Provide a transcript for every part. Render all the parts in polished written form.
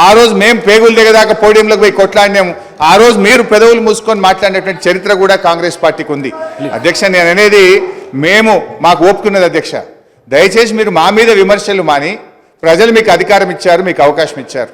ఆ రోజు మేము పేగులు దిగదాకా పోడియంలోకి పోయి కొట్లాడినాము, ఆ రోజు మీరు పెదవులు మూసుకొని మాట్లాడినటువంటి చరిత్ర కూడా కాంగ్రెస్ పార్టీకి ఉంది. అధ్యక్ష, నేను అనేది మాకు ఓపుకున్నది అధ్యక్ష. దయచేసి మీరు మా మీద విమర్శలు మాని, ప్రజలు మీకు అధికారం ఇచ్చారు, మీకు అవకాశం ఇచ్చారు,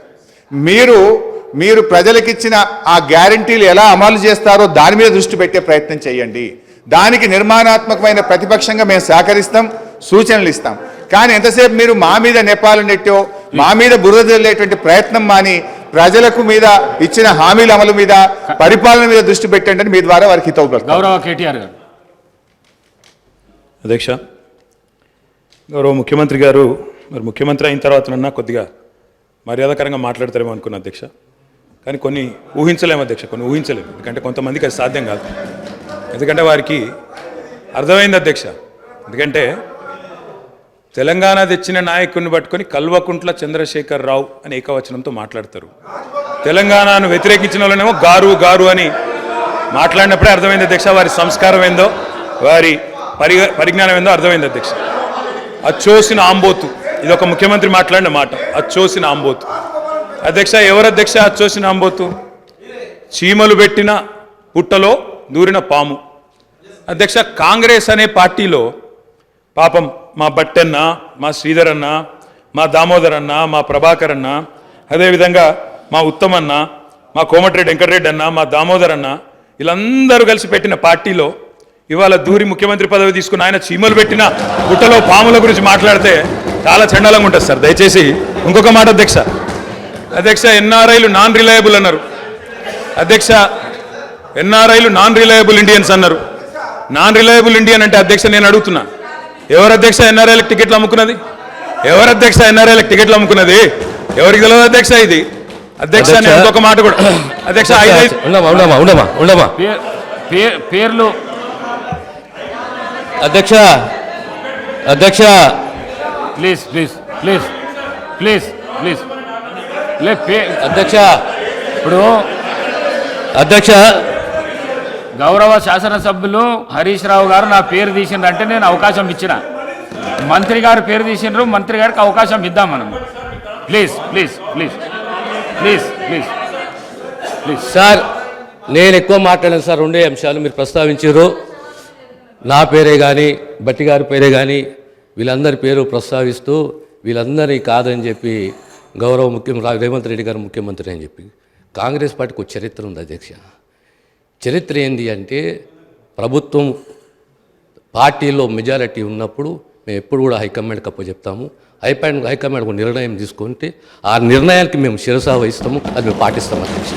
మీరు ప్రజలకిచ్చిన ఆ గ్యారంటీలు ఎలా అమలు చేస్తారో దాని మీద దృష్టి పెట్టే ప్రయత్నం చేయండి. దానికి నిర్మాణాత్మకమైన ప్రతిపక్షంగా మేము సహకరిస్తాం, సూచనలు ఇస్తాం. కానీ ఎంతసేపు మీరు మా మీద నెపాలు నెట్టో, మా మీద బురద జల్లేటువంటి ప్రయత్నం మాని ప్రజలకు మీద ఇచ్చిన హామీల అమలు మీద, పరిపాలన మీద దృష్టి పెట్టండి అని మీ ద్వారా వారికి హితవు పలుకుతాం. గౌరవ కేటీఆర్ గారు. అధ్యక్ష, గౌరవ ముఖ్యమంత్రి గారు మరి ముఖ్యమంత్రి అయిన తర్వాతనన్నా కొద్దిగా మర్యాదకరంగా మాట్లాడతారేమో అనుకున్నా అధ్యక్ష. కానీ కొన్ని ఊహించలేము అధ్యక్ష, ఎందుకంటే కొంతమందికి అది సాధ్యం కాదు. ఎందుకంటే వారికి అర్థమైంది అధ్యక్ష. ఎందుకంటే తెలంగాణ తెచ్చిన నాయకుడిని పట్టుకొని కల్వకుంట్ల చంద్రశేఖర్ రావు అని ఏకవచనంతో మాట్లాడతారు. తెలంగాణను వ్యతిరేకించిన వాళ్ళనేమో గారు గారు అని మాట్లాడినప్పుడే అర్థమైంది అధ్యక్ష వారి సంస్కారం ఏందో, వారి పరిజ్ఞానం ఏందో అర్థమైంది అధ్యక్ష. అచ్చోసిన ఆంబోతు, ఇది ఒక ముఖ్యమంత్రి మాట్లాడిన మాట. అచ్చోసిన ఆంబోతు అధ్యక్ష. ఎవరు అధ్యక్ష అచ్చోసిన ఆంబోతు? చీమలు పెట్టిన పుట్టలో దూరిన పాము అధ్యక్ష. కాంగ్రెస్ అనే పార్టీలో పాపం మా బట్టన్న, మా శ్రీధర్ అన్న, మా దామోదర్ అన్న, మా ప్రభాకర్ అన్న, అదేవిధంగా మా ఉత్తమన్న, మా కోమటిరెడ్డి వెంకటరెడ్డి అన్న, మా దామోదర్ అన్న, వీళ్ళందరూ కలిసి పెట్టిన పార్టీలో ఇవాళ దూరి ముఖ్యమంత్రి పదవి తీసుకుని ఆయన చీమలు పెట్టిన పుట్టలో పాముల గురించి మాట్లాడితే చాలా చండాలంగా ఉంటుంది సార్. దయచేసి ఇంకొక మాట అధ్యక్ష, ఎన్ఆర్ఐలు నాన్ రిలయబుల్ అన్నారు అధ్యక్ష. ఎన్ఆర్ఐలు నాన్ రిలయబుల్ ఇండియన్స్ అన్నారు. నాన్ రిలయబుల్ ఇండియన్ అంటే అధ్యక్ష నేను అడుగుతున్నా, ఎవరు అధ్యక్ష ఎన్ఆర్ఐలకు టికెట్లు అమ్ముకున్నది? ఎవరు అధ్యక్ష ఎన్ఆర్ఐలకు టికెట్లు అమ్ముకున్నది? ఎవరికి తెలియదు అధ్యక్ష ఇది? అధ్యక్ష నేను ఇంకొక మాట కూడా అధ్యక్ష, పేర్లు అధ్యక్ష అధ్యక్ష please please please please please అధ్యక్ష. ఇప్పుడు అధ్యక్ష, గౌరవ శాసనసభ్యులు హరీష్ రావు గారు నా పేరు తీసిండ్రంటే నేను అవకాశం ఇచ్చిన. మంత్రి గారు పేరు తీసిండ్రు, మంత్రి గారికి అవకాశం ఇద్దాం మనం. Please please please please please please sir, నేను ఎక్కువ మాట్లాడాను సార్. రెండే అంశాలు మీరు ప్రస్తావించారు. నా పేరే కానీ, బట్టి గారి పేరే కానీ, వీళ్ళందరి పేరు ప్రస్తావిస్తూ వీళ్ళందరినీ కాదని చెప్పి గౌరవ ముఖ్యమంత్రి రేవంత్ రెడ్డి గారు ముఖ్యమంత్రి అని చెప్పి. కాంగ్రెస్ పార్టీకి ఒక చరిత్ర ఉంది అధ్యక్ష. చరిత్ర ఏంది అంటే, ప్రభుత్వం పార్టీలో మెజారిటీ ఉన్నప్పుడు మేము ఎప్పుడు కూడా హైకమాండ్కి అప్పచెప్తాము. హైకమాండ్ ఒక నిర్ణయం తీసుకుంటే ఆ నిర్ణయానికి మేము శిరసా వహిస్తాము, అది మేము పాటిస్తాము అధ్యక్ష.